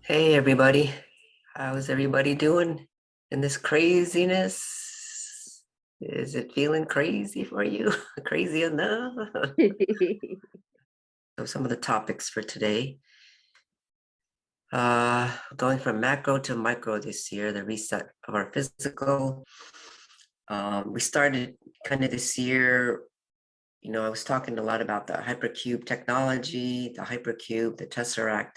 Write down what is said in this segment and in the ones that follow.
Hey everybody, how's everybody doing in this craziness? Is it feeling crazy for you? Crazy enough? So some of the topics for today. Going from macro to micro this year, the reset of our physical. We started kind of this year, I was talking a lot about the hypercube technology, the hypercube, the tesseract,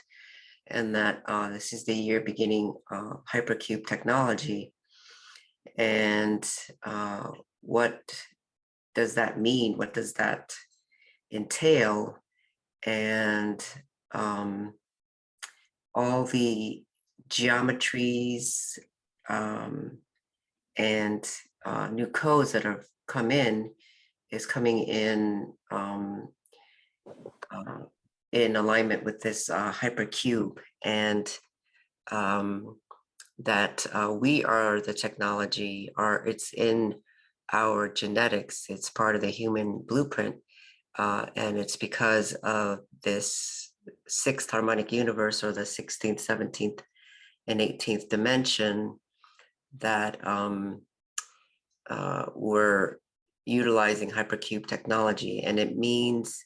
and that this is the year beginning hypercube technology. And what does that mean? What does that entail? And all the geometries and new codes that have come is coming in alignment with this hypercube, and that we are the technology, it's in our genetics, it's part of the human blueprint, and it's because of this sixth harmonic universe, or the 16th, 17th, and 18th dimension, that we're utilizing hypercube technology. And it means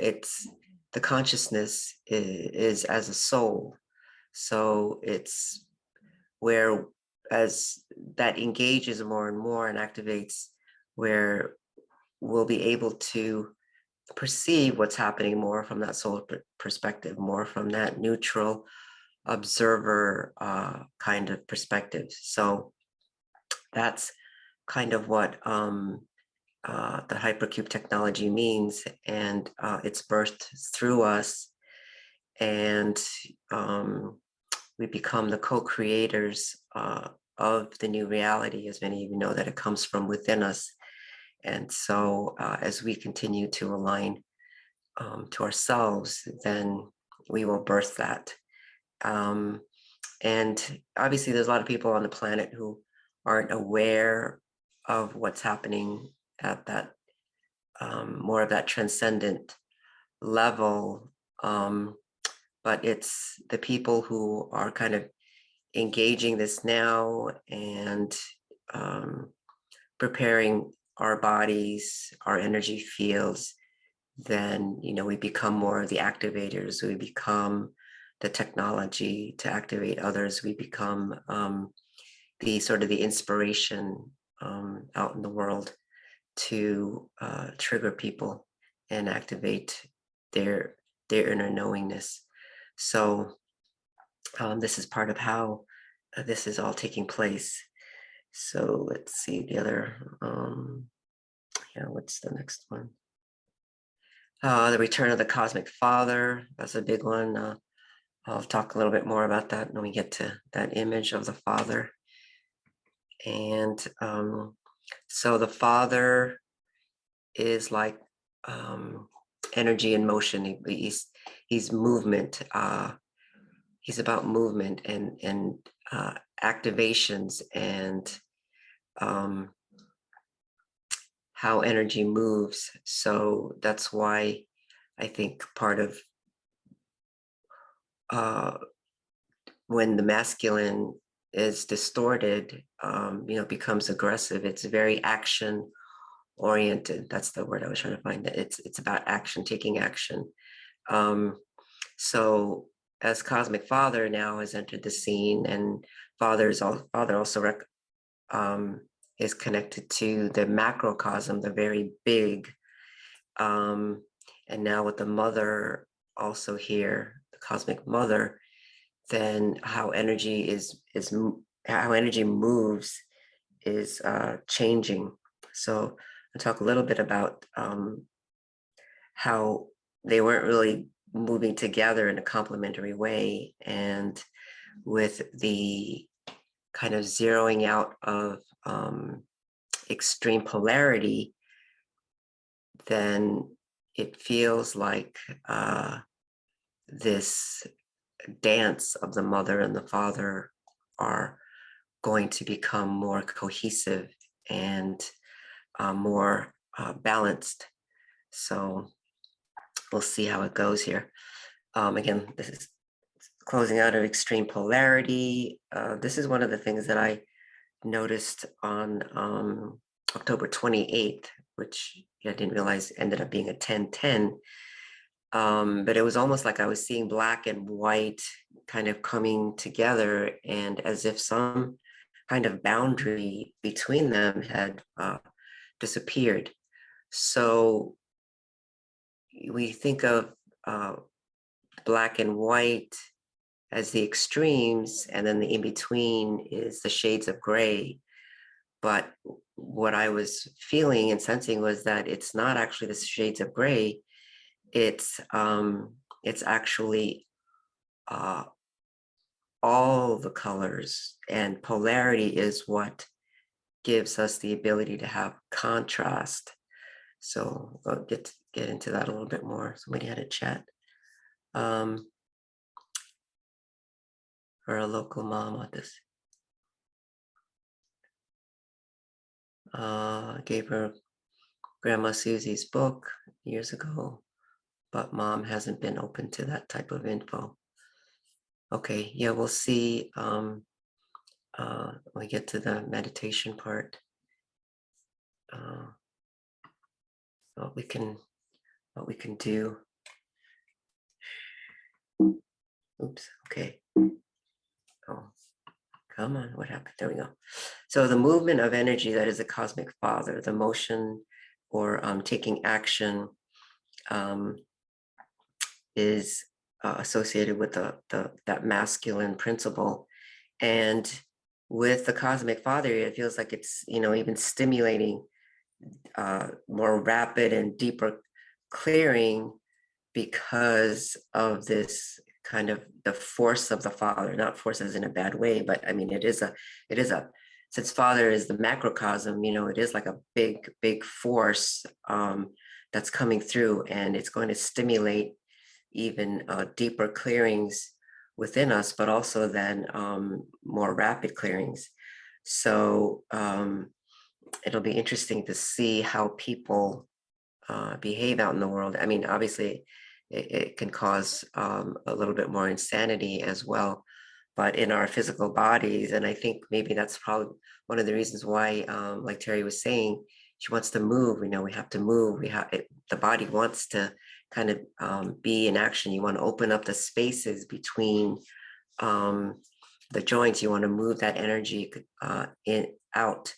it's the consciousness is as a soul. So it's where, as that engages more and more and activates, where we'll be able to perceive what's happening more from that soul perspective, more from that neutral observer kind of perspective. So that's kind of what the hypercube technology means, and it's birthed through us, and we become the co-creators of the new reality, as many of you know, that it comes from within us. And so as we continue to align to ourselves, then we will birth that. And obviously there's a lot of people on the planet who aren't aware of what's happening at that more of that transcendent level. But it's the people who are kind of engaging this now and preparing our bodies, our energy fields. Then, we become more of the activators. We become the technology to activate others. We become the sort of the inspiration out in the world to trigger people and activate their inner knowingness. So this is part of how this is all taking place. So let's see the other, what's the next one? The return of the cosmic father, that's a big one. I'll talk a little bit more about that when we get to that image of the father. And so the father is like energy in motion. He's movement. He's about movement and activations, and how energy moves. So that's why I think part of when the masculine is distorted, becomes aggressive. It's very action oriented. That's the word I was trying to find. That it's about action, taking action. So as cosmic father now has entered the scene, and father also is connected to the macrocosm, the very big, and now with the mother also here, the cosmic mother, then how energy how energy moves is changing. So I'll talk a little bit about how they weren't really moving together in a complementary way, and with the kind of zeroing out of extreme polarity, then it feels like this dance of the mother and the father are going to become more cohesive and more balanced. So we'll see how it goes here. Again, this is closing out of extreme polarity. This is one of the things that I noticed on October 28th, which I didn't realize ended up being a 10-10. But it was almost like I was seeing black and white kind of coming together, and as if some kind of boundary between them had disappeared. So we think of black and white as the extremes, and then the in-between is the shades of gray. But what I was feeling and sensing was that it's not actually the shades of gray. It's actually all the colors, and polarity is what gives us the ability to have contrast. So I'll get into that a little bit more. Somebody had a chat. For a local mom on this. Gave her Grandma Susie's book years ago, but mom hasn't been open to that type of info. Okay, yeah, we'll see when we get to the meditation part. What we can do. Oops, okay. Oh, come on, what happened? There we go. So the movement of energy that is a cosmic father, the motion or taking action is associated with that masculine principle. And with the cosmic father, it feels like it's, even stimulating more rapid and deeper clearing because of this kind of the force of the father, not force as in a bad way, but I mean, it is a, since father is the macrocosm, it is like a big force that's coming through, and it's going to stimulate even deeper clearings within us, but also then more rapid clearings. So it'll be interesting to see how people behave out in the world. I mean, obviously, it can cause a little bit more insanity as well, but in our physical bodies. And I think maybe that's probably one of the reasons why, like Terry was saying, she wants to move. We have to move. The body wants to kind of be in action. You want to open up the spaces between the joints. You want to move that energy out.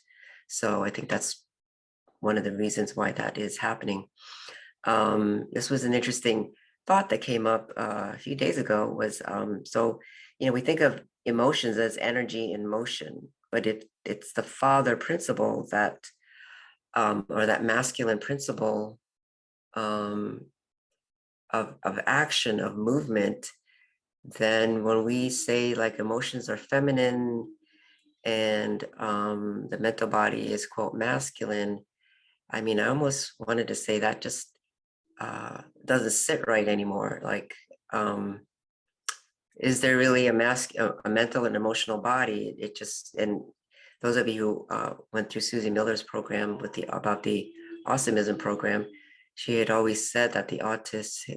So I think that's one of the reasons why that is happening. This was an interesting thought that came up a few days ago was, so, we think of emotions as energy in motion, but it's the father principle that, or that masculine principle of action, of movement. Then when we say like emotions are feminine and the mental body is quote masculine, I mean, I almost wanted to say that just doesn't sit right anymore. Like, is there really a mental and emotional body? It just, and those of you who went through Susie Miller's program about the Autism program, she had always said that the autists,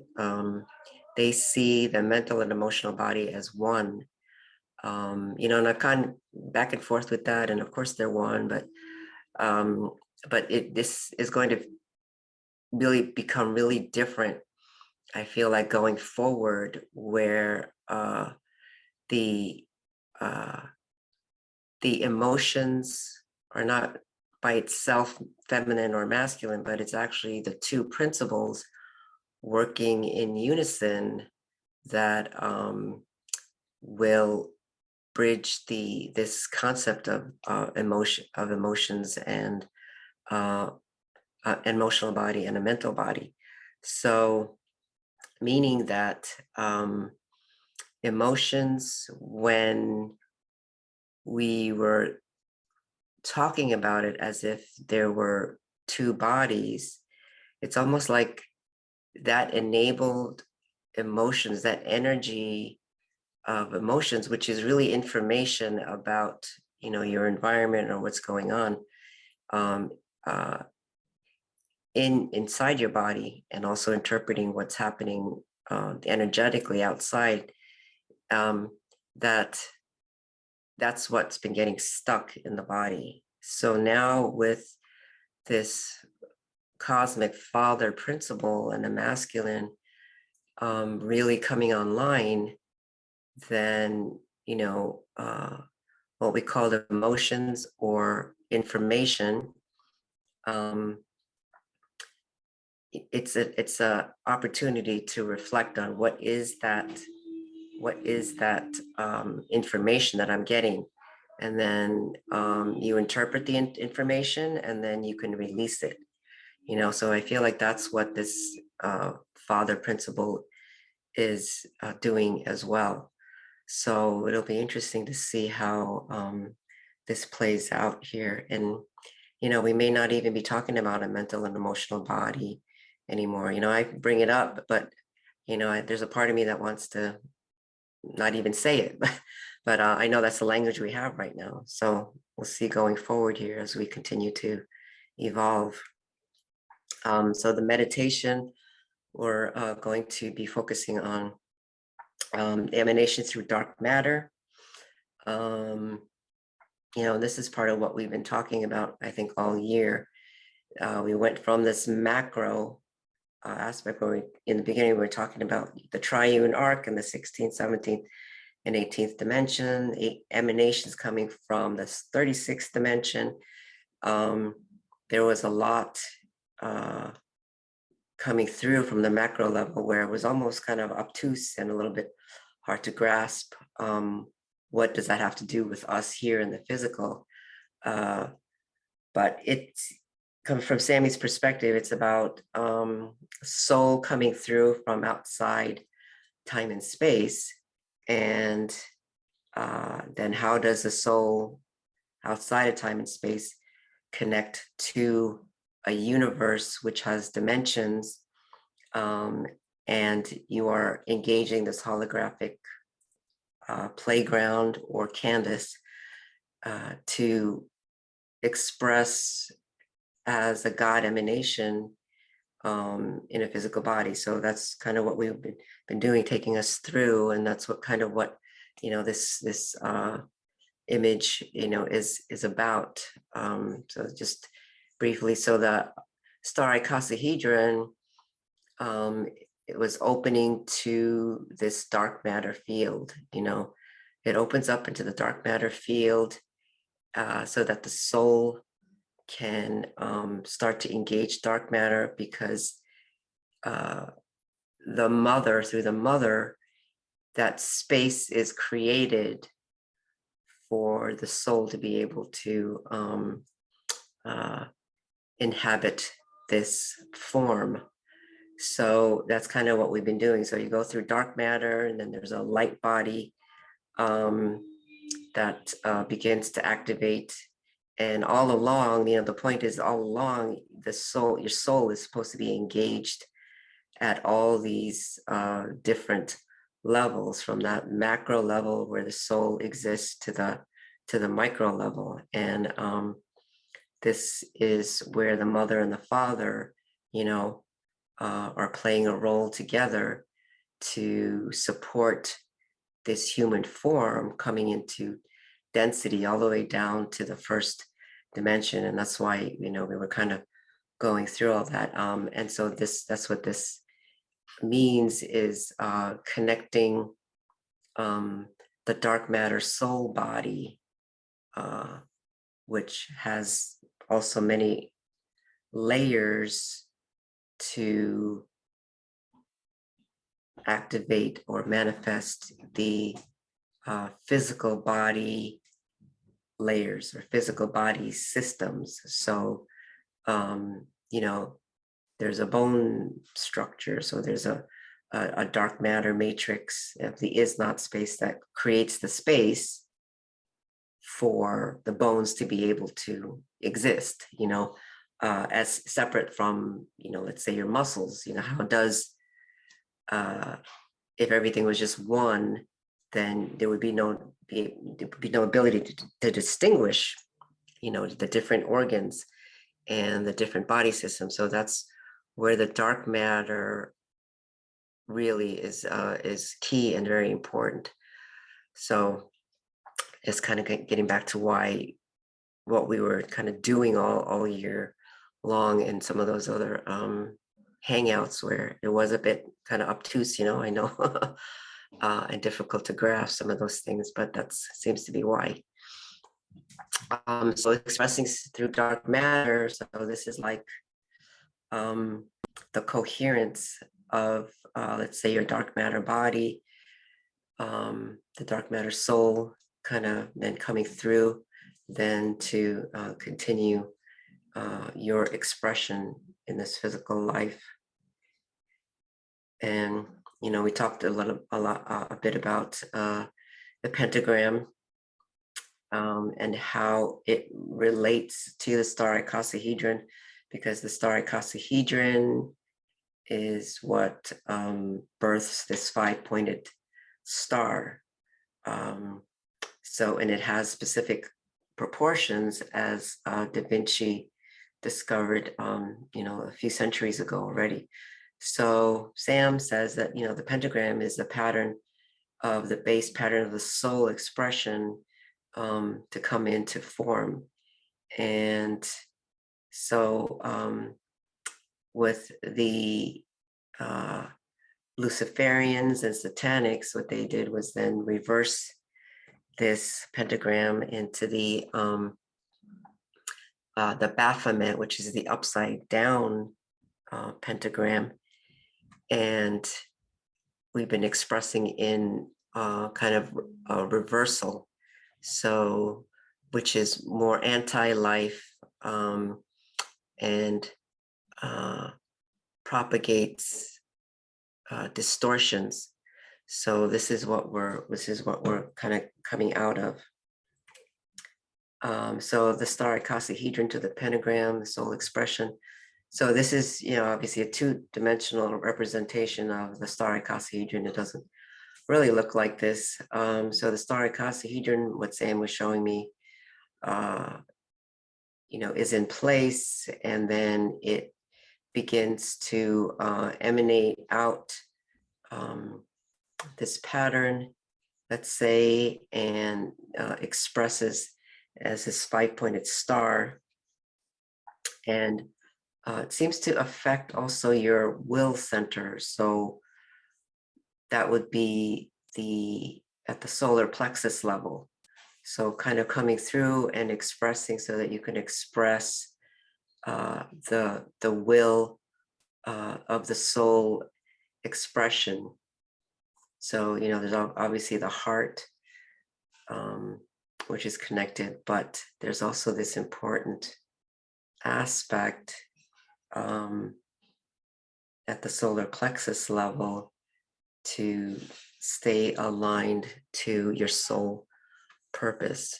they see the mental and emotional body as one. And I've gone back and forth with that, and of course they're one, but this is going to really become really different, I feel like, going forward, where the emotions are not by itself feminine or masculine, but it's actually the two principles working in unison that will bridge this concept of emotions and emotional body and a mental body. So meaning that emotions, when we were talking about it as if there were two bodies, it's almost like that enabled emotions, that energy of emotions, which is really information about your environment or what's going on um, uh, inside your body, and also interpreting what's happening energetically outside, um, that that's what's been getting stuck in the body. So now with this cosmic father principle and the masculine really coming online, then what we call the emotions or information, um, it's a opportunity to reflect on what is that information that I'm getting, and then you interpret the information, and then you can release it. So I feel like that's what this father principle is doing as well. So it'll be interesting to see how this plays out here. And we may not even be talking about a mental and emotional body anymore. I bring it up, but there's a part of me that wants to not even say it. But I know that's the language we have right now. So we'll see going forward here as we continue to evolve. So the meditation, we're going to be focusing on emanation through dark matter. This is part of what we've been talking about, I think, all year. We went from this macro aspect where in the beginning, we were talking about the triune arc and the 16th, 17th, and 18th dimension, emanations coming from the 36th dimension. There was a lot coming through from the macro level where it was almost kind of obtuse and a little bit hard to grasp. What does that have to do with us here in the physical? But it's coming from Sammy's perspective, it's about soul coming through from outside time and space. And then how does the soul outside of time and space connect to a universe which has dimensions, and you are engaging this holographic playground or canvas to express as a God emanation in a physical body. So that's kind of what we've been doing, taking us through, and that's what this image is about. So just briefly, so the star icosahedron, it was opening to this dark matter field. It opens up into the dark matter field so that the soul can start to engage dark matter, because through the mother, that space is created for the soul to be able to inhabit this form. So that's kind of what we've been doing. So you go through dark matter, and then there's a light body that begins to activate. And all along, the point is, all along, your soul is supposed to be engaged at all these different levels, from that macro level where the soul exists to the micro level. And this is where the mother and the father, are playing a role together to support this human form coming into density all the way down to the first dimension. And that's why, we were kind of going through all that. And so that's what this means, is connecting the dark matter soul body, which has also many layers to activate or manifest the physical body layers or physical body systems. So, there's a bone structure. So there's a dark matter matrix of the is-not space that creates the space for the bones to be able to exist, as separate from, let's say your muscles. How does, if everything was just one, then there would be no be no ability to distinguish, the different organs and the different body systems. So that's where the dark matter really is key and very important. So it's kind of getting back to what we were kind of doing all year long in some of those other hangouts where it was a bit kind of obtuse, I know, and difficult to grasp some of those things, but that seems to be why. So expressing through dark matter, so this is like the coherence of, let's say, your dark matter body, the dark matter soul, kind of then coming through, then to continue your expression in this physical life. And we talked a bit about the pentagram and how it relates to the star icosahedron, because the star icosahedron is what births this 5-pointed star. And it has specific proportions, as Da Vinci discovered, a few centuries ago already. So Sam says that, the pentagram is the pattern of the base pattern of the soul expression to come into form. And so with the Luciferians and Satanics, what they did was then reverse this pentagram into the Baphomet, which is the upside down pentagram. And we've been expressing in kind of a reversal, so which is more anti-life and propagates distortions. So this is what we're kind of coming out of. So the star icosahedron to the pentagram, the soul expression. So this is, obviously a two-dimensional representation of the star icosahedron. It doesn't really look like this. So the star icosahedron, what Sam was showing me, is in place, and then it begins to emanate out this pattern, let's say, and expresses as this 5-pointed star. And it seems to affect also your will center. So that would be at the solar plexus level. So kind of coming through and expressing so that you can express the will of the soul expression. So, there's obviously the heart, which is connected, but there's also this important aspect at the solar plexus level to stay aligned to your soul purpose.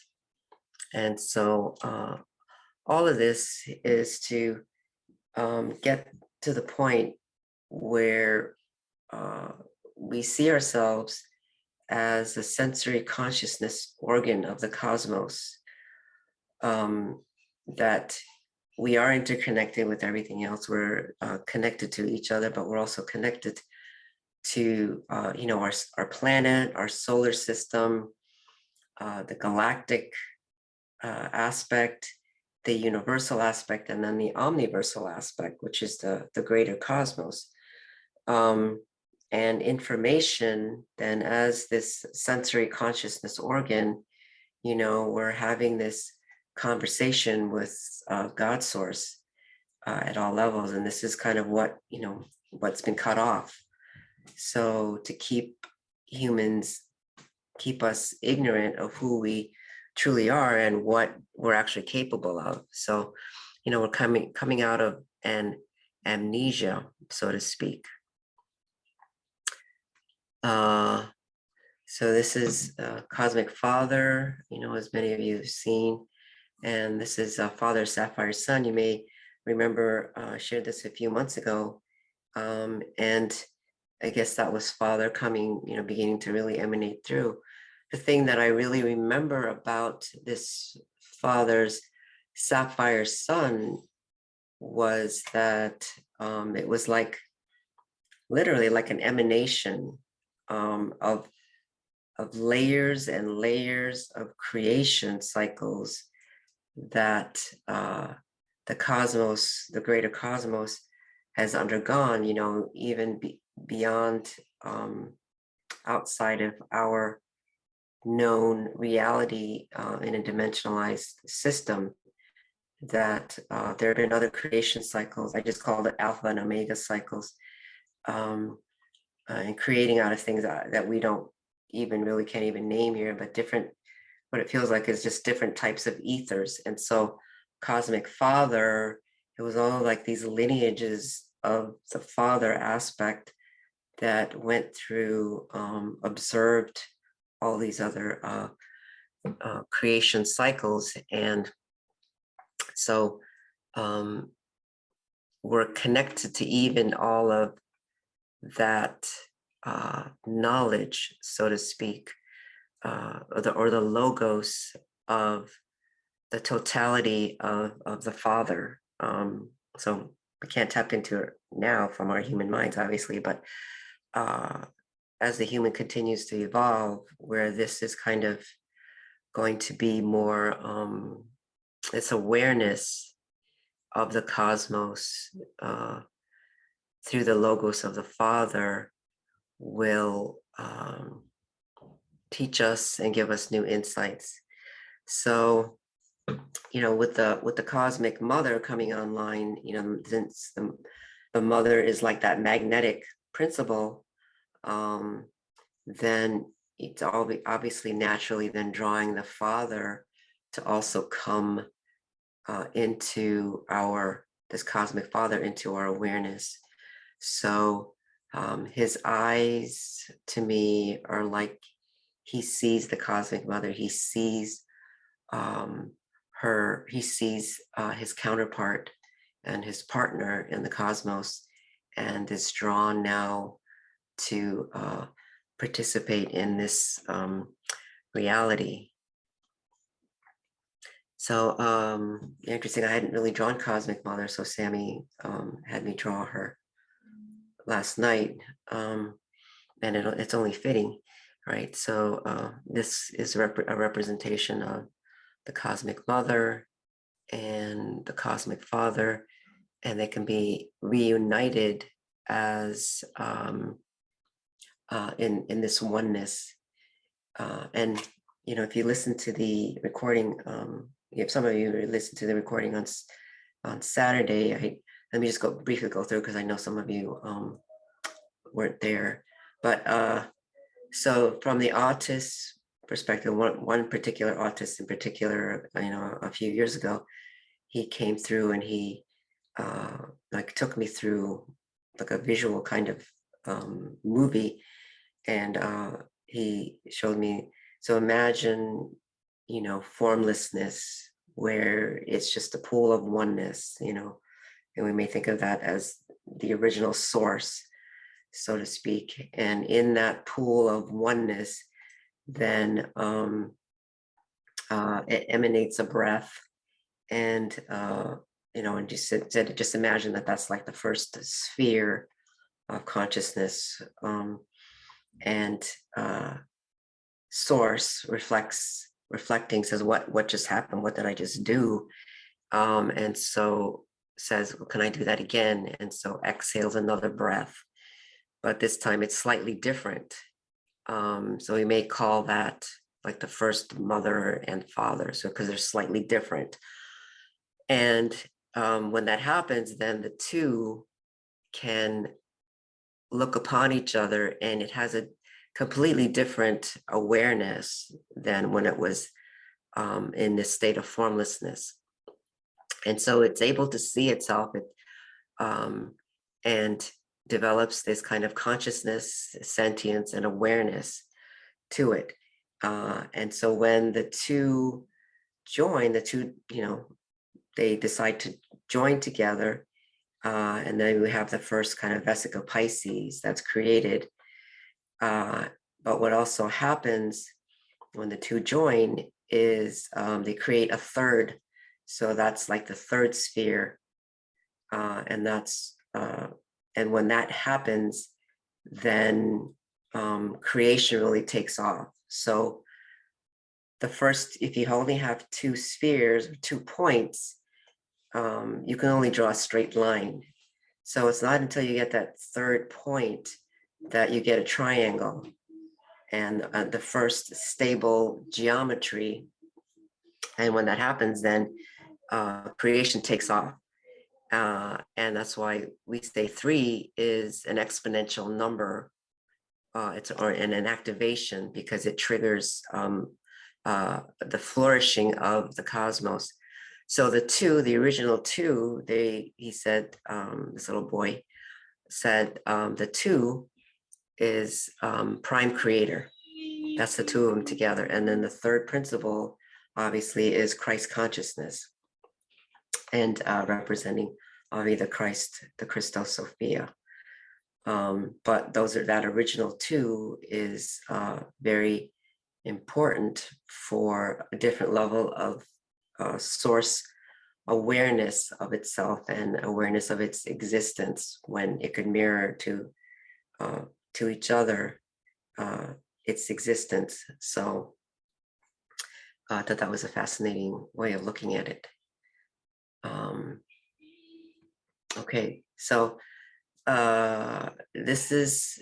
And so all of this is to get to the point where we see ourselves as a sensory consciousness organ of the cosmos, that we are interconnected with everything else. We're connected to each other, but we're also connected to our planet, our solar system, the galactic aspect, the universal aspect, and then the omniversal aspect, which is the greater cosmos. And information, then, as this sensory consciousness organ, we're having this conversation with God source at all levels. And this is kind of what's been cut off. So to keep us ignorant of who we truly are and what we're actually capable of. So, we're coming out of an amnesia, so to speak. So this is Cosmic Father, as many of you have seen. And this is Father Sapphire's son. You may remember I shared this a few months ago. And I guess that was Father coming, beginning to really emanate through. the thing that I really remember about this father's sapphire sun was that it was like literally like an emanation of layers and layers of creation cycles that the cosmos, the greater cosmos, has undergone, even beyond outside of our known reality in a dimensionalized system, that there have been other creation cycles. I just called it alpha and omega cycles, and creating out of things that we don't even really can't even name here, but different, what it feels like is just different types of ethers. And so cosmic father, it was all like these lineages of the father aspect that went through, observed all these other creation cycles. And so we're connected to even all of that knowledge, so to speak, or the logos of the totality of the Father. So we can't tap into it now from our human minds, obviously, but as the human continues to evolve, where this is kind of going to be more, this awareness of the cosmos through the logos of the Father will teach us and give us new insights. So, with the cosmic mother coming online, since the mother is like that magnetic principle, then it's obviously naturally then drawing the father to also come into this cosmic father into our awareness. So his eyes to me are like he sees the cosmic mother. He sees he sees his counterpart and his partner in the cosmos, and is drawn now to participate in this reality. So interesting, I hadn't really drawn Cosmic Mother, so Sammy had me draw her last night, and it's only fitting, right? So this is a representation of the Cosmic Mother and the Cosmic Father, and they can be reunited as in this oneness. And if you listen to the recording, if some of you listen to the recording on Saturday, let me just briefly go through, because I know some of you weren't there. But so from the autist perspective, one particular autist in particular, a few years ago, he came through and he like took me through like a visual kind of movie, and he showed me. So imagine, formlessness, where it's just a pool of oneness, and we may think of that as the original source, so to speak. And in that pool of oneness, then it emanates a breath, and and just imagine that that's like the first sphere of consciousness, and source reflecting, says, what just happened, what did I just do? And so says, well, can I do that again? And so exhales another breath, but this time it's slightly different. So we may call that like the first mother and father, so because they're slightly different. And when that happens, then the two can look upon each other, and it has a completely different awareness than when it was in this state of formlessness. And so it's able to see itself, and develops this kind of consciousness, sentience, and awareness to it. And so when the two join, they decide to join together, and then we have the first kind of vesica Pisces that's created. But what also happens when the two join is they create a third. So that's like the third sphere. And when that happens, then creation really takes off. So the first, if you only have two spheres or 2 points, you can only draw a straight line. So it's not until you get that third point that you get a triangle. And the first stable geometry. And when that happens, then creation takes off. And that's why we say 3 is an exponential number. It's an activation because it triggers the flourishing of the cosmos. So the original 2, he said, this little boy said, the 2 is prime creator. That's the 2 of them together. And then the third principle, obviously, is Christ consciousness, and representing the Christ, the Christos Sophia. But that original 2 is very important for a different level of source awareness of itself and awareness of its existence, when it could mirror to each other its existence. So I thought that was a fascinating way of looking at it. Okay, so this is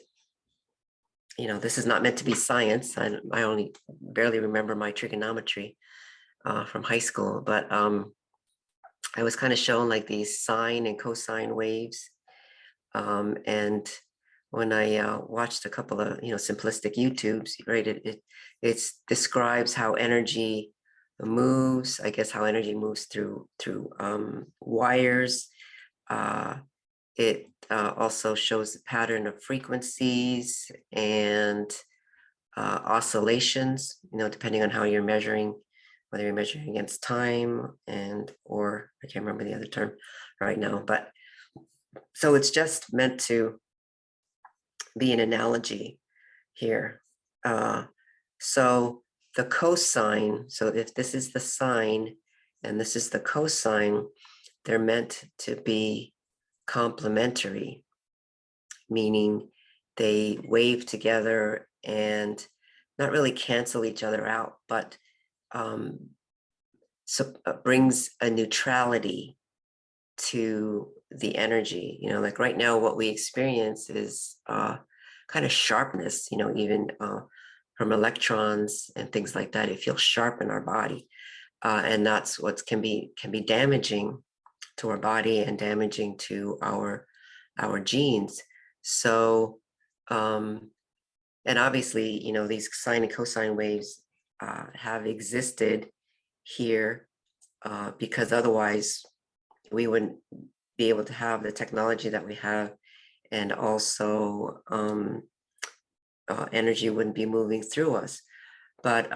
not meant to be science. I only barely remember my trigonometry from high school, but I was kind of shown like these sine and cosine waves. And when I watched a couple of simplistic YouTubes, right, it describes how energy moves. I guess how energy moves through wires. It also shows the pattern of frequencies and oscillations, depending on how you're measuring, whether you're measuring against time or I can't remember the other term right now, but so it's just meant to be an analogy here. So the cosine, so if this is the sine and this is the cosine, they're meant to be complementary, meaning they wave together and not really cancel each other out, but brings a neutrality to the energy. Like right now, what we experience is kind of sharpness, even from electrons and things like that. It feels sharp in our body. And that's what can be damaging to our body and damaging to our genes. So, and obviously, these sine and cosine waves have existed here because otherwise we wouldn't be able to have the technology that we have, and also energy wouldn't be moving through us. But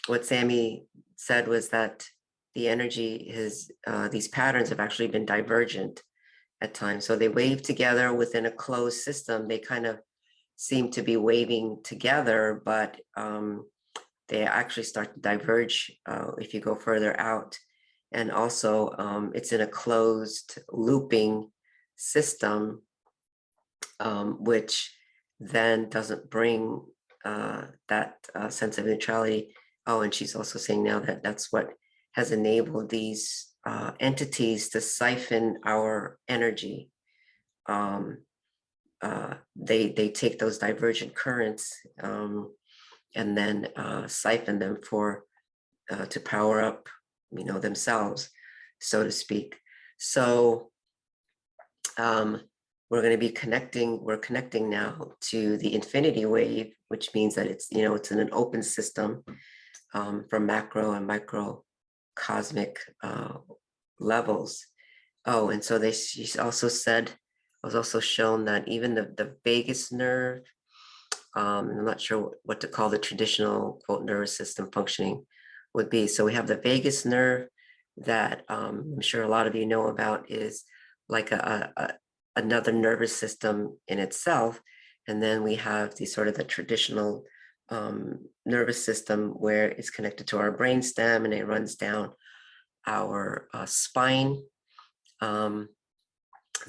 what Sammy said was that the energy these patterns have actually been divergent at times. So they wave together within a closed system. They kind of seem to be waving together, but they actually start to diverge if you go further out. And also it's in a closed looping system, which then doesn't bring that sense of neutrality. Oh, and she's also saying now that that's what has enabled these entities to siphon our energy. They take those divergent currents and then siphon them to power up, themselves, so to speak. So we're going to be we're connecting now to the infinity wave, which means that it's in an open system from macro and microcosmic levels. Oh, and so she also said, I was also shown that even the vagus nerve, I'm not sure what to call the traditional quote nervous system functioning would be. So we have the vagus nerve that I'm sure a lot of you know about, is like another nervous system in itself. And then we have the traditional nervous system where it's connected to our brainstem, and it runs down our spine, the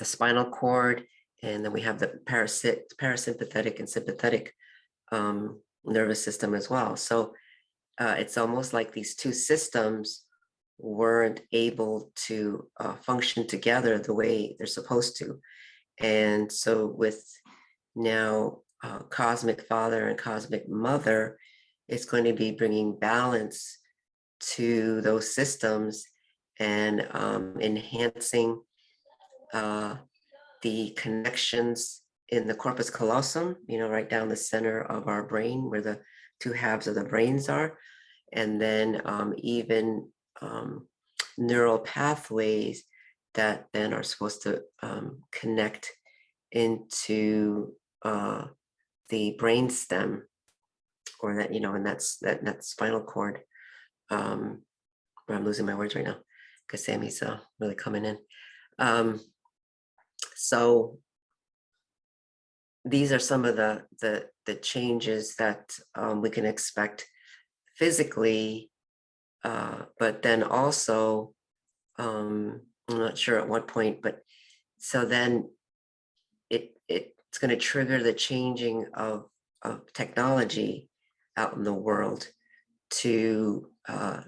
spinal cord, and then we have the parasympathetic and sympathetic nervous system as well. So it's almost like these two systems weren't able to function together the way they're supposed to. And so with now cosmic father and cosmic mother, it's going to be bringing balance to those systems and enhancing the connections in the corpus callosum, right down the center of our brain where the two halves of the brains are. And then even neural pathways that then are supposed to connect into the brain stem, or that, and that's that spinal cord. I'm losing my words right now because Sammy's really coming in. So these are some of the changes that we can expect physically, but then also, I'm not sure at what point, but so then it's going to trigger the changing of technology out in the world to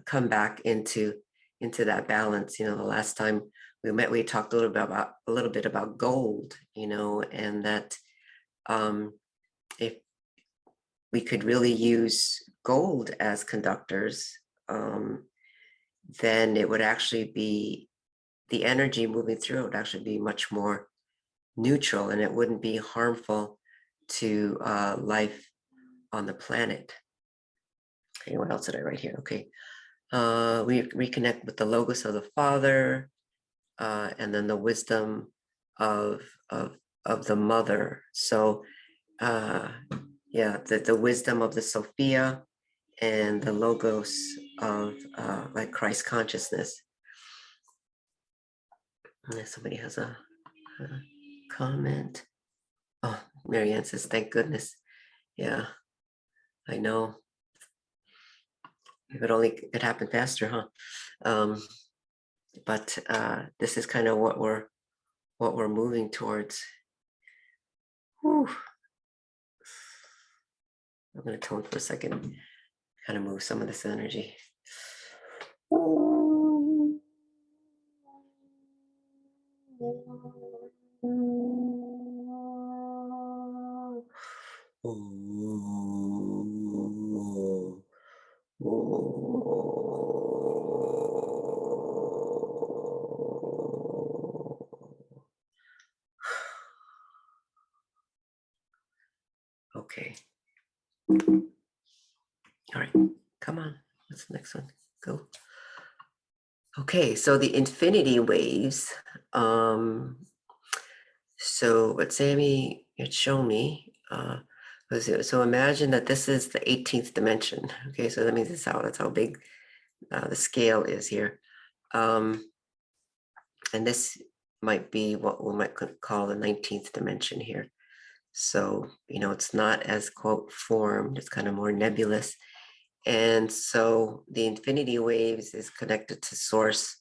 come back into that balance. The last time we met, we talked a little bit about gold, and that if we could really use gold as conductors, then it would actually be, the energy moving through it would actually be much more neutral, and it wouldn't be harmful to life on the planet. Okay, what else did I write here? Okay, we reconnect with the logos of the Father, and then the wisdom of the Mother. So yeah, the wisdom of the Sophia and the logos of like Christ consciousness. And somebody has a comment. Oh, Marianne says, thank goodness. Yeah, I know. If it happened faster, huh? But this is kind of what we're moving towards. Whew. I'm going to tone for a second, kind of move some of this energy. Okay. All right, come on. What's the next one? Go. Okay, so the infinity waves. So what Sammy had shown me so imagine that this is the 18th dimension. Okay, so that means that's how big the scale is here. And this might be what we might call the 19th dimension here. So, it's not as, quote, formed, it's kind of more nebulous. And so the infinity waves is connected to source,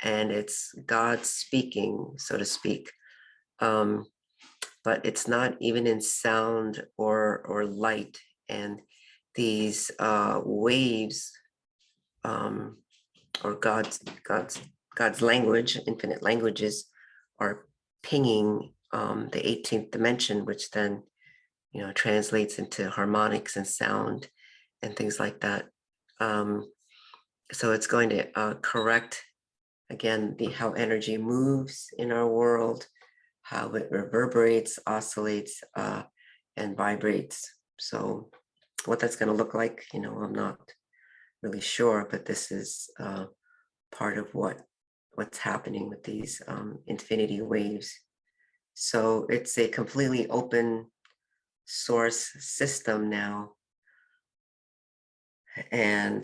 and it's God speaking, so to speak. But it's not even in sound or light. And these waves, or God's language, infinite languages, are pinging the 18th dimension, which then translates into harmonics and sound and things like that. So it's going to correct, again, how energy moves in our world, how it reverberates, oscillates, and vibrates. So what that's going to look like, I'm not really sure, but this is part of what's happening with these infinity waves. So it's a completely open source system now. And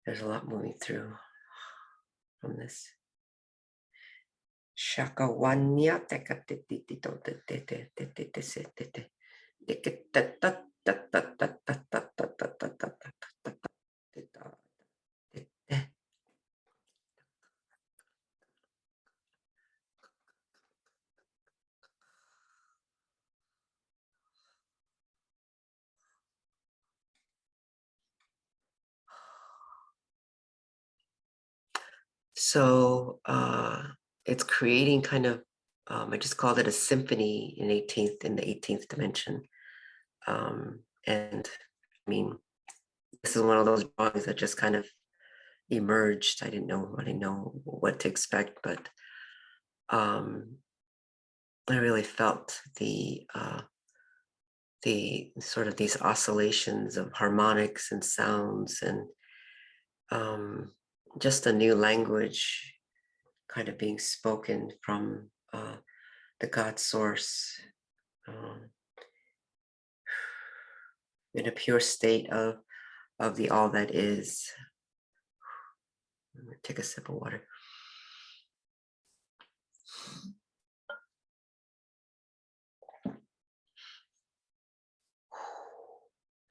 there's a lot moving through from this. Shakawanya tekatitito So it's creating kind of, I just called it a symphony in the 18th dimension. And I mean, this is one of those drawings that just kind of emerged. I didn't know what to expect, but I really felt the sort of these oscillations of harmonics and sounds, and just a new language kind of being spoken from the God source, in a pure state of the all that is. I'm gonna take a sip of water.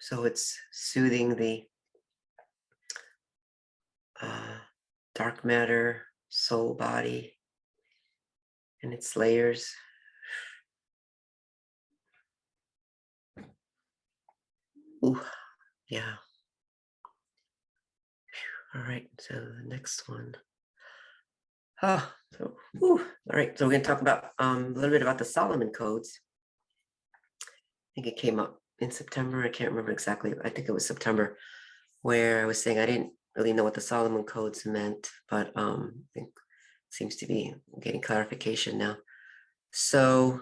So it's soothing the dark matter, soul, body, and its layers. Ooh, yeah. All right, so the next one. All right, so we're going to talk about a little bit about the Solomon codes. I think it came up in September. I can't remember exactly. I think it was September, where I was saying I didn't really know what the Solomon codes meant, but I think it seems to be getting clarification now. So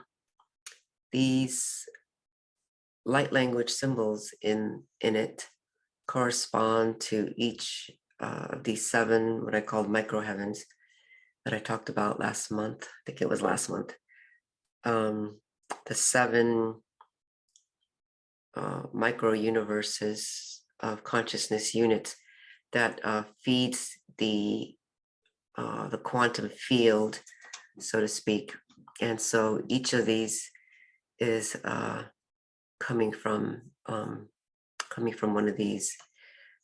these light language symbols in it correspond to each of these 7, what I called micro heavens, that I talked about last month. I think it was last month. The 7 micro universes of consciousness units that feeds the quantum field, so to speak. And so each of these is coming from one of these.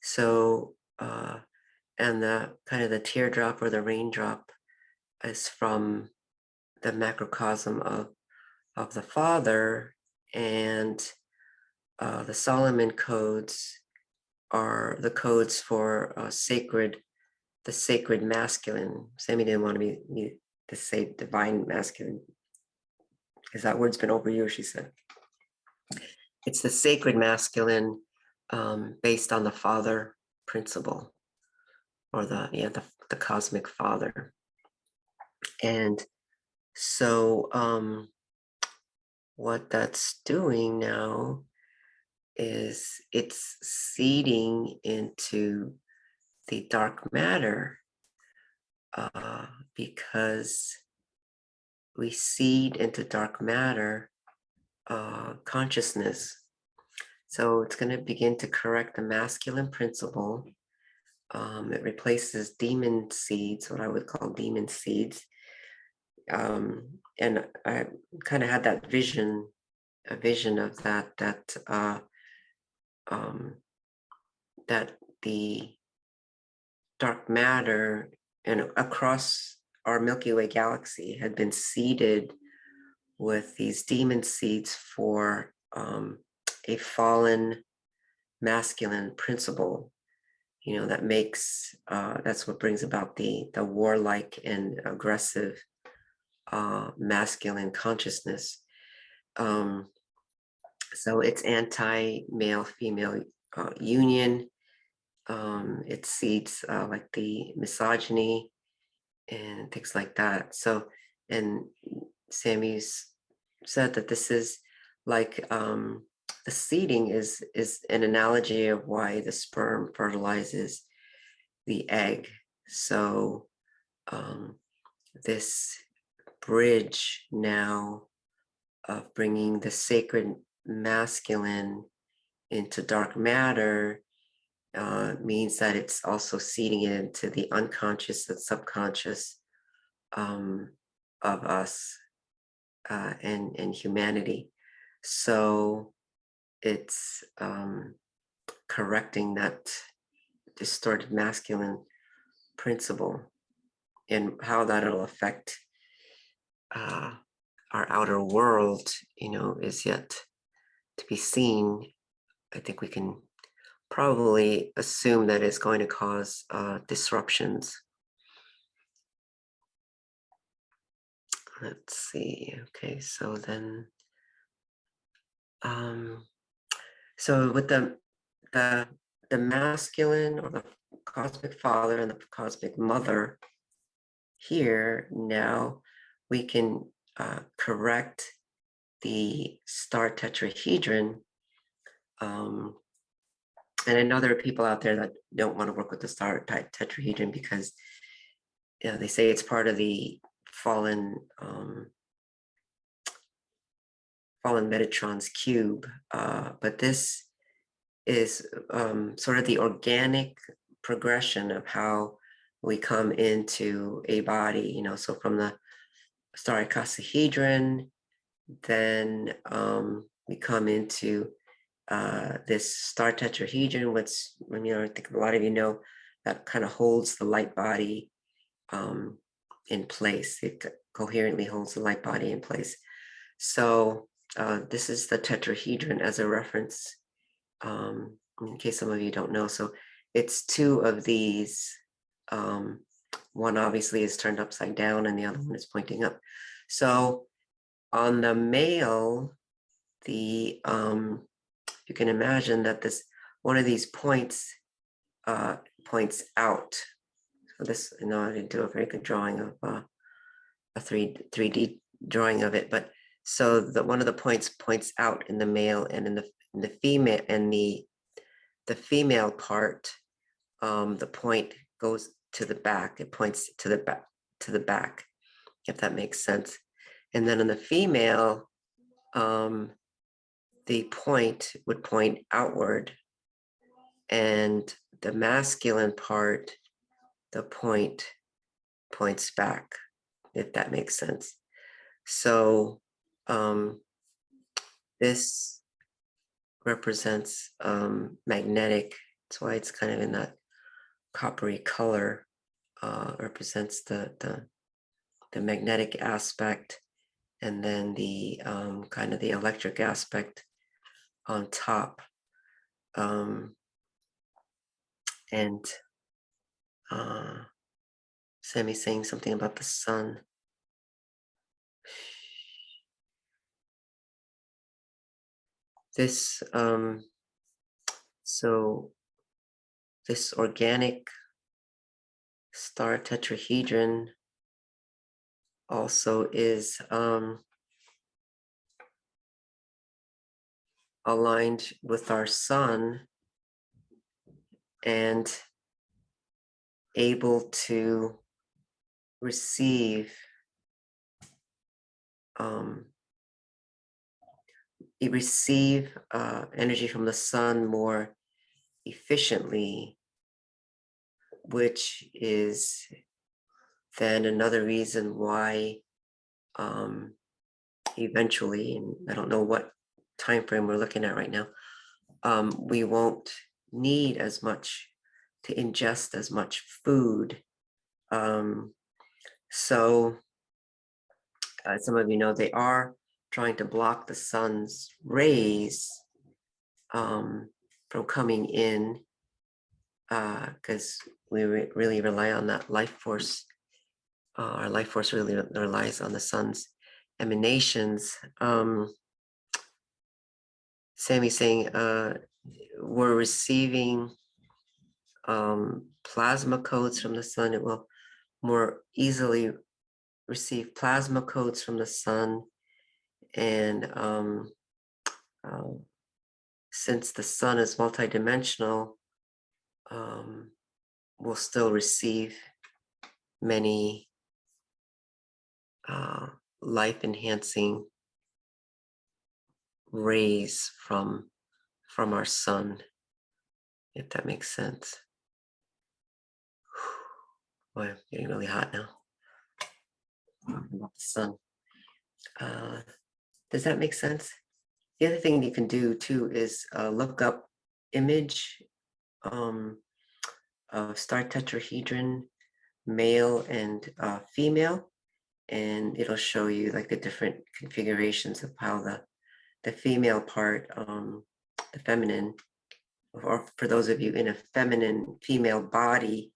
So and the kind of the teardrop or the raindrop is from the macrocosm of the Father, and the Solomon codes are the codes for the sacred masculine. Sammy didn't want me to say divine masculine because that word's been overused, she said. It's the sacred masculine based on the Father principle, or the cosmic Father. And so what that's doing now is it's seeding into the dark matter, because we seed into dark matter consciousness. So it's going to begin to correct the masculine principle. It replaces demon seeds, what I would call demon seeds. And I kind of had that vision, a vision of that the dark matter and across our Milky Way galaxy had been seeded with these demon seeds for a fallen masculine principle, that makes that's what brings about the warlike and aggressive masculine consciousness. So it's anti-male female union. It seeds like the misogyny and things like that. So, and Sammy's said that this is like the seeding is an analogy of why the sperm fertilizes the egg. So this bridge now of bringing the sacred masculine into dark matter means that it's also seeding it into the unconscious and subconscious of us and humanity. So it's correcting that distorted masculine principle, and how that'll affect our outer world, is yet to be seen. I think we can probably assume that it's going to cause disruptions. Let's see. Okay, so then, so with the masculine, or the cosmic father and the cosmic mother, here now we can correct the star tetrahedron. And I know there are people out there that don't want to work with the star tetrahedron because they say it's part of the fallen Metatron's cube. But this is sort of the organic progression of how we come into a body, so from the star icosahedron, then we come into this star tetrahedron, which, I think a lot of you know, that kind of holds the light body in place. It coherently holds the light body in place. So this is the tetrahedron as a reference, in case some of you don't know. So it's two of these. One obviously is turned upside down and the other one is pointing up. So on the male, you can imagine that one of these points points out. So this, I didn't do a very good drawing of a 3D drawing of it, but so one of the points points out in the male, and in the female, and the female part, the point goes to the back. It points to the back, if that makes sense. And then in the female, the point would point outward, and the masculine part, the point points back, if that makes sense. So this represents magnetic. That's why it's kind of in that coppery color. Represents the magnetic aspect, and then the kind of the electric aspect on top. And Sammy's saying something about the sun. This so this organic star tetrahedron also is aligned with our sun and able to receive energy from the sun more efficiently, which is then another reason why eventually, and I don't know what time frame we're looking at right now, we won't need as much to ingest as much food. So some of you know they are trying to block the sun's rays from coming in, because we really rely on that life force. Our life force really relies on the sun's emanations. Sammy's saying we're receiving plasma codes from the sun. It will more easily receive plasma codes from the sun, and since the sun is multidimensional, we'll still receive many life-enhancing rays from our sun, if that makes sense. Boy, I'm getting really hot now. about the sun. Does that make sense? The other thing you can do too is look up image of star tetrahedron, male and female, and it'll show you like the different configurations of how the female part, the feminine, or for those of you in a feminine female body,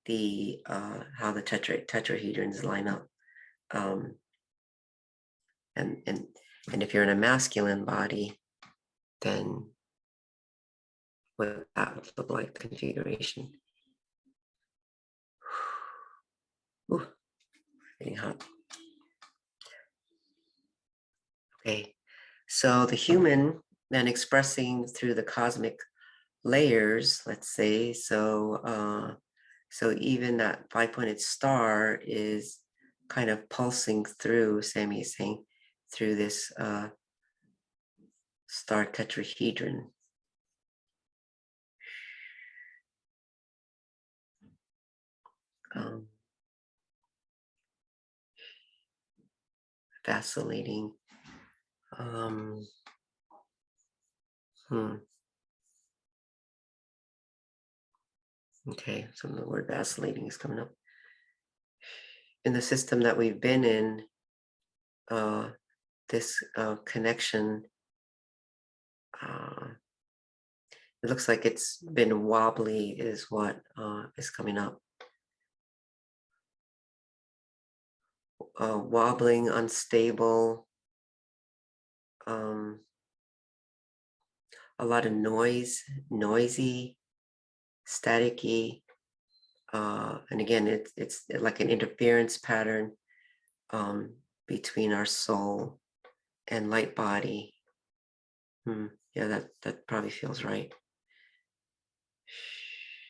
the how the tetrahedrons line up, and if you're in a masculine body, then what that would look like, configuration. Ooh, getting hot. Okay, so the human then expressing through the cosmic layers, let's say, so even that 5-pointed star is kind of pulsing through, Sammy is saying, through this star tetrahedron. Vacillating. Okay, so the word vacillating is coming up. In the system that we've been in, this connection, it looks like it's been wobbly is what is coming up. Wobbling, unstable, a lot of noise, noisy, staticky, and again, it's like an interference pattern between our soul and light body. Yeah, that probably feels right.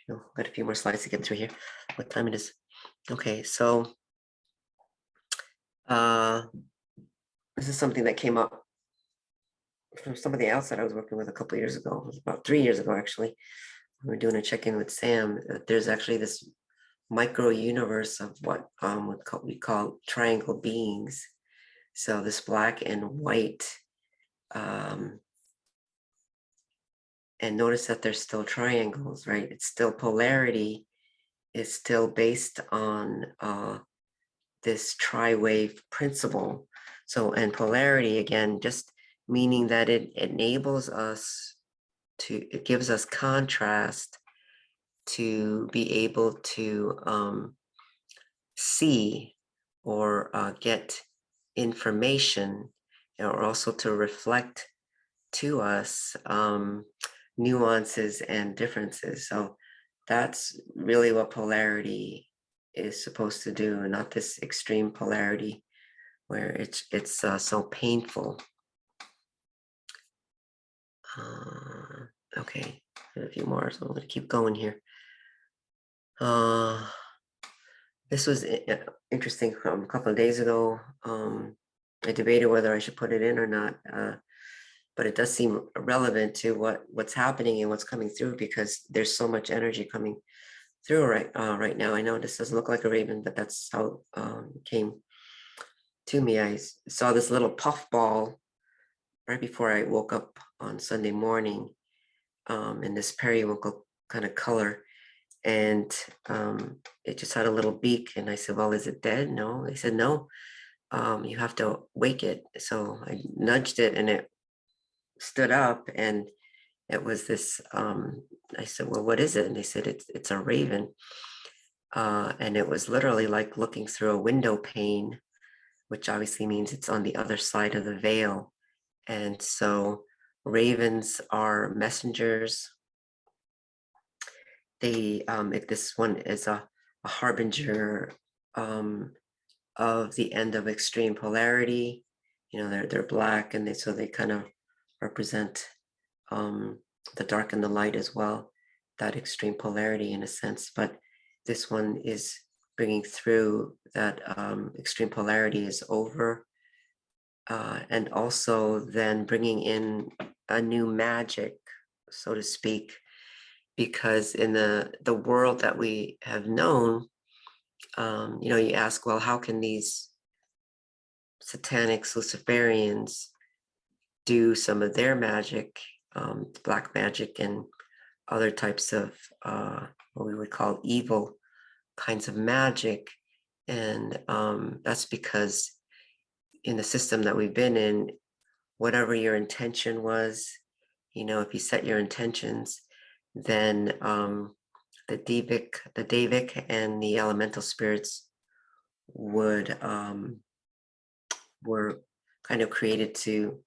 Got a few more slides to get through here. What time it is? Okay, so this is something that came up from somebody else that I was working with a couple of years ago. It was about 3 years ago, actually. We were doing a check-in with Sam. There's actually this micro universe of what we call triangle beings. So this black and white, and notice that there's still triangles, right? It's still polarity. It's still based on this tri-wave principle. So, and polarity, again, just meaning that it enables us to, it gives us contrast to be able to see or get information, or also to reflect to us nuances and differences. So that's really what polarity is supposed to do, not this extreme polarity where it's so painful. Okay, a few more, so I'm going to keep going here. This was interesting. A couple of days ago, I debated whether I should put it in or not, but it does seem relevant to what's happening and what's coming through, because there's so much energy coming through right now. I know this doesn't look like a raven, but that's how it came to me. I saw this little puff ball right before I woke up on Sunday morning, in this periwinkle kind of color. And it just had a little beak. And I said, well, is it dead? No. They said, no, you have to wake it. So I nudged it and it stood up, and it was this, I said, well, what is it? And they said, it's a raven. And it was literally like looking through a window pane, which obviously means it's on the other side of the veil. And so ravens are messengers. They, if this one is a harbinger of the end of extreme polarity, you know, they're black, and so they kind of represent the dark and the light as well, that extreme polarity in a sense. But this one is bringing through that extreme polarity is over, and also then bringing in a new magic, so to speak, because in the world that we have known, you know, you ask, well, how can these satanics, Luciferians do some of their magic, black magic and other types of what we would call evil kinds of magic. And that's because in the system that we've been in, whatever your intention was, if you set your intentions, then the Devic and the elemental spirits were kind of created to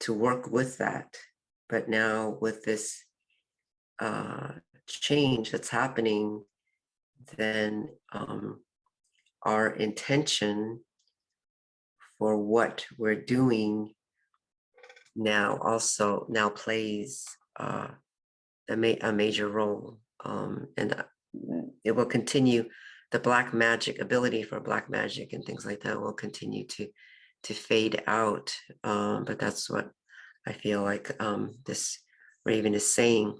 work with that. But now with this change that's happening, then our intention for what we're doing now plays a major role, and it will continue. The black magic ability for black magic and things like that will continue to fade out, but that's what I feel like this raven is saying.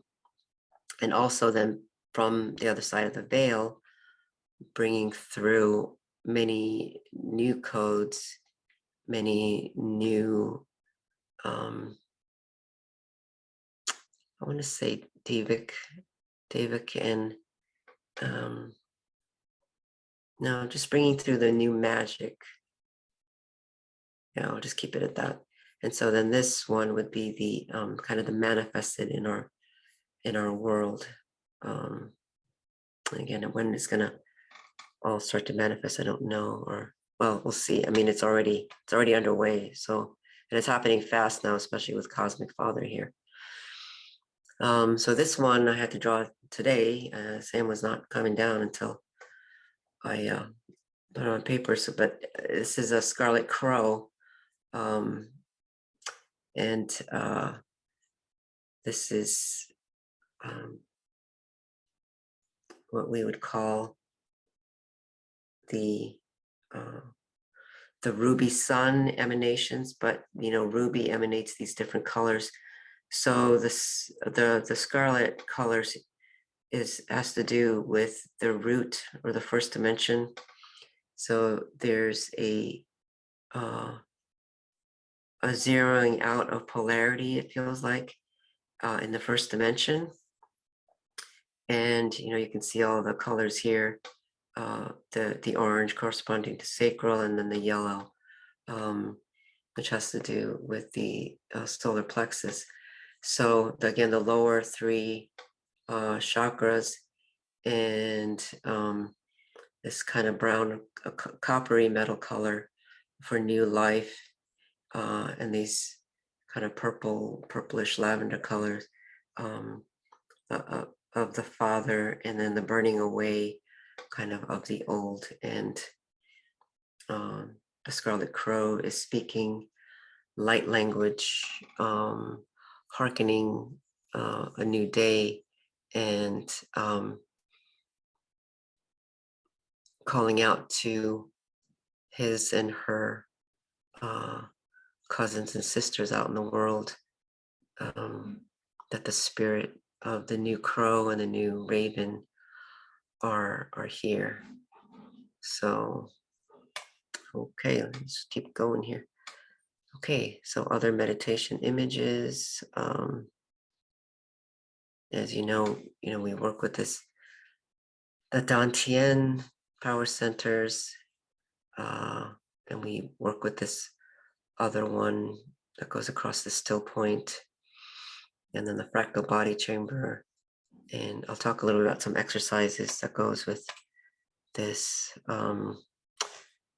And also then from the other side of the veil, bringing through many new codes, many new I want to say Devic and no, just bringing through the new magic. Yeah, I'll just keep it at that. And so then this one would be the kind of the manifested in our world. Again, when it's gonna all start to manifest, I don't know, or well, we'll see. I mean, it's already underway. So, and it's happening fast now, especially with Cosmic Father here. So this one I had to draw today. Sam was not coming down until I put it on paper. So, but this is a Scarlet Crow, and this is what we would call the ruby sun emanations, but ruby emanates these different colors. So the scarlet colors has to do with the root or the first dimension. So there's a zeroing out of polarity, it feels like, in the first dimension. And you can see all the colors here, the orange corresponding to sacral, and then the yellow, which has to do with the solar plexus. So again, the lower three chakras, and this kind of brown, coppery metal color for new life, and these kind of purplish lavender colors of the father, and then the burning away kind of the old. And the Scarlet Crow is speaking light language, hearkening a new day, and calling out to his and her cousins and sisters out in the world, that the spirit of the new crow and the new raven are here. So okay, let's keep going here. Okay, so other meditation images. As you know, we work with the Dantian power centers, and we work with this other one that goes across the still point, and then the fractal body chamber. And I'll talk a little bit about some exercises that goes with this.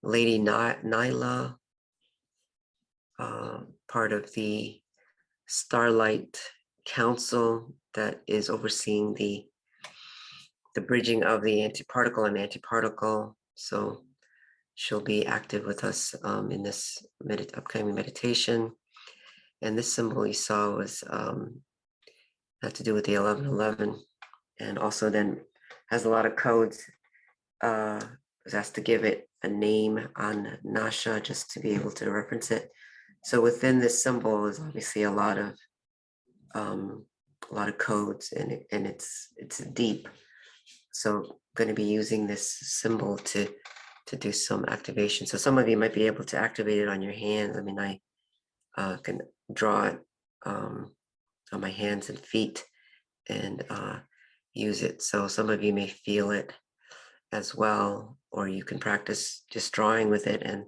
Lady Nyla, part of the Starlight Council that is overseeing the bridging of the antiparticle and antiparticle. So she'll be active with us in this upcoming meditation. And this symbol you saw was had to do with the 1111, and also then has a lot of codes. Was asked to give it a name on Nasha just to be able to reference it. So within this symbol is obviously a lot of codes, and it's deep. So I'm going to be using this symbol to to do some activation. So some of you might be able to activate it on your hands. I mean, I can draw it on my hands and feet and use it. So some of you may feel it as well, or you can practice just drawing with it and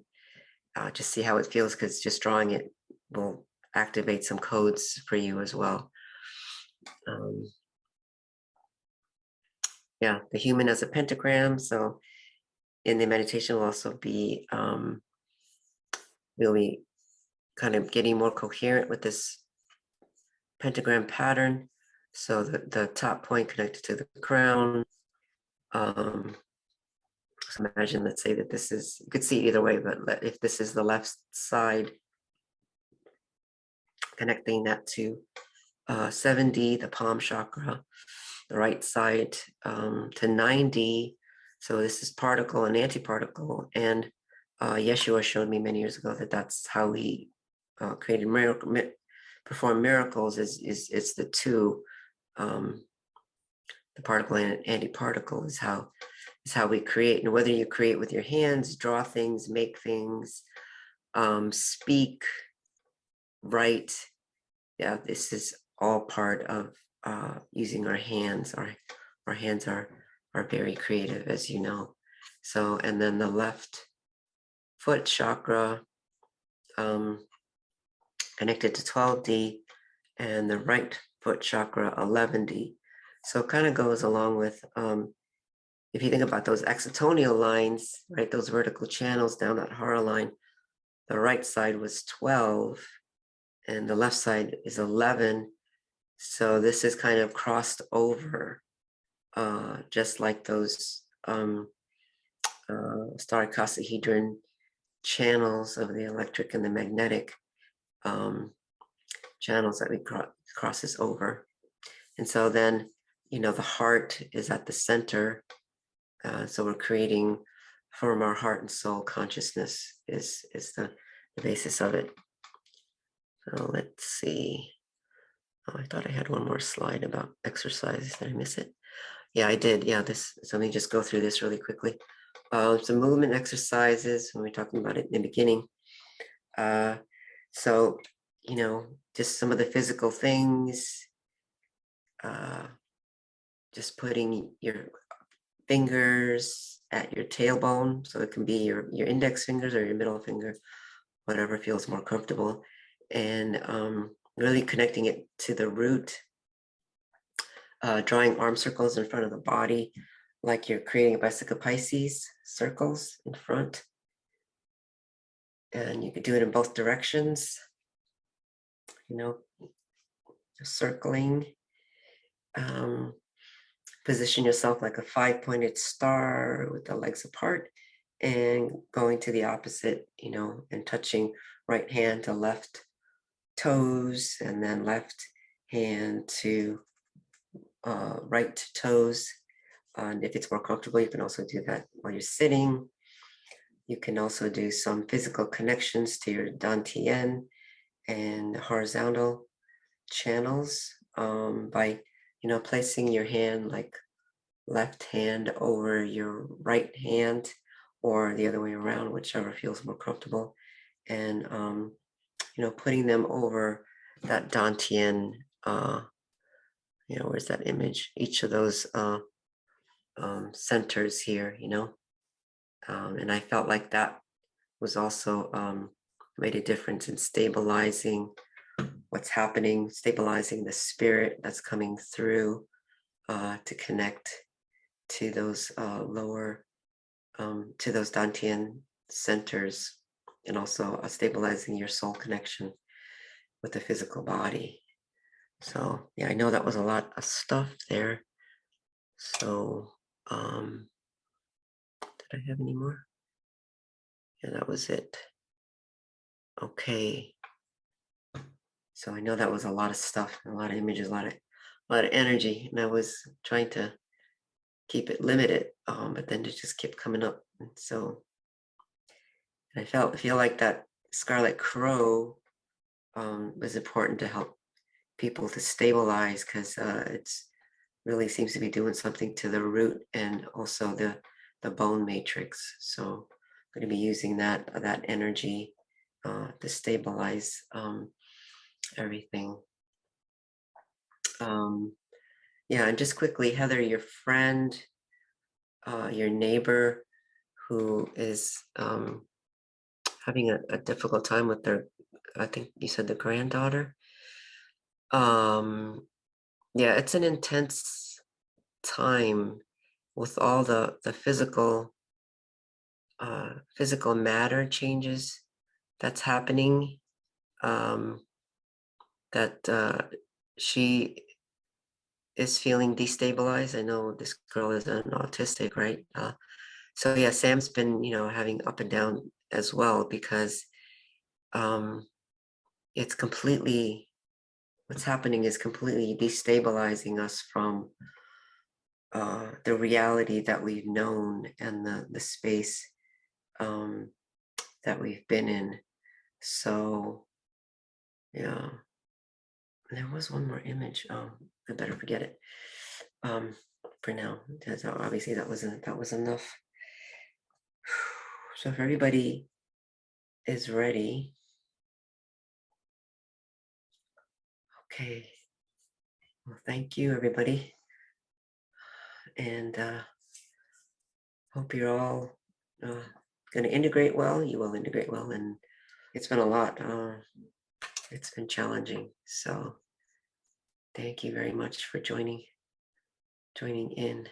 just see how it feels, because just drawing it will activate some codes for you as well. Yeah, the human as a pentagram. So in the meditation will also be really kind of getting more coherent with this pentagram pattern. So the top point connected to the crown. So imagine, let's say that this is, you could see it either way, but if this is the left side, connecting that to 7D, the palm chakra, the right side to 9D. So this is particle and antiparticle. And Yeshua showed me many years ago that that's how he created performed miracles, is it's the two, the particle and antiparticle is how we create. And whether you create with your hands, draw things, make things, speak, write, yeah, this is all part of using our hands. Our hands are very creative, as you know. So, and then the left foot chakra connected to 12D, and the right foot chakra 11D. So it kind of goes along with, if you think about those exotonial lines, right, those vertical channels down that hara line, the right side was 12 and the left side is 11. So this is kind of crossed over, just like those star-icosahedron channels of the electric and the magnetic channels that we crosses over. And so then, you know, the heart is at the center. So we're creating from our heart and soul consciousness is the basis of it. So let's see. Oh, I thought I had one more slide about exercises. Did I miss it? Yeah, I did. Yeah, so let me just go through this really quickly. Some movement exercises when we're talking about it in the beginning. So, you know, just some of the physical things, just putting your fingers at your tailbone. So it can be your index fingers or your middle finger, whatever feels more comfortable. And really connecting it to the root, drawing arm circles in front of the body, like you're creating a bicycle Pisces circles in front. And you could do it in both directions, you know, just circling. Position yourself like a 5-pointed star with the legs apart and going to the opposite, you know, and touching right hand to left toes and then left hand to right toes. And if it's more comfortable, you can also do that while you're sitting. You can also do some physical connections to your dantian and horizontal channels by, you know, placing your hand like left hand over your right hand or the other way around, whichever feels more comfortable. And, you know, putting them over that dantian, you know, where's that image? Each of those centers here, you know. And I felt like that was also made a difference in stabilizing what's happening, stabilizing the spirit that's coming through to connect to those lower, to those dantian centers, and also stabilizing your soul connection with the physical body. So yeah, I know that was a lot of stuff there. So did I have any more? Yeah, that was it. Okay. So I know that was a lot of stuff, a lot of images, a lot of energy, and I was trying to keep it limited, but then it just kept coming up. And so I feel like that Scarlet Crow was important to help people to stabilize, because it's really seems to be doing something to the root and also the the bone matrix. So I'm going to be using that energy to stabilize everything. Yeah, and just quickly, Heather, your friend, your neighbor who is having a difficult time with their, I think you said the granddaughter. Yeah, it's an intense time with all the physical matter changes that's happening. That she is feeling destabilized. I know this girl is an autistic, right? So yeah, Sam's been, having up and down as well because it's completely, what's happening is completely destabilizing us from the reality that we've known and the space that we've been in. So yeah, there was one more image. I better forget it. For now, obviously that was enough. So if everybody is ready, okay. Well, thank you, everybody, and hope you're all going to integrate well. You will integrate well, and it's been a lot. It's been challenging. So thank you very much for joining in.